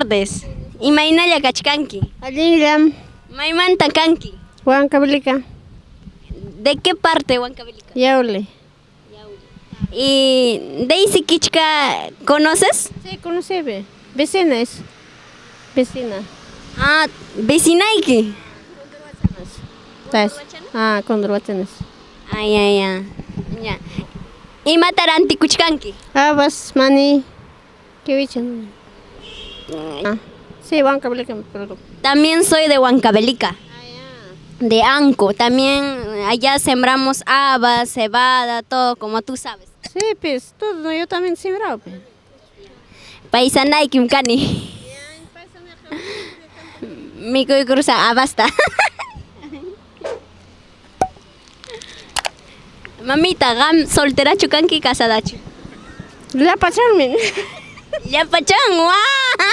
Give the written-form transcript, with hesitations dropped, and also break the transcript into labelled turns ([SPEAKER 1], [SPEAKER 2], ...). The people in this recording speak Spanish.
[SPEAKER 1] tardes. Imaynalla kachkanki.
[SPEAKER 2] Allinllam,
[SPEAKER 1] Maymanta kanki.
[SPEAKER 2] Huancavelica,
[SPEAKER 1] ¿De qué parte Huancavelica?
[SPEAKER 2] Yaule.
[SPEAKER 1] ¿Y Daisy Kichka conoces?
[SPEAKER 2] Sí, conocí, ve. Vecina es. Vecina.
[SPEAKER 1] Ah, vecinaiki.
[SPEAKER 2] ¿Estás? Ah, Condorhuachanes.
[SPEAKER 1] Ay, ay, ay. Ya. Imataranti kuchkanki.
[SPEAKER 2] Ah, vas, mani. ¿Qué dicen? Ah, sí, Huancavelica, perdón.
[SPEAKER 1] También soy de Huancavelica, de Anco. También allá sembramos habas, cebada, todo como tú sabes.
[SPEAKER 2] Sí, pues, todo, yo también sembrado, pues.
[SPEAKER 1] Paisanaiki mkani. Mikuy cruza, basta. Mamita, gam soltera chukanki casadachu.
[SPEAKER 2] La pacharme.
[SPEAKER 1] Ya pachang, ¡guau!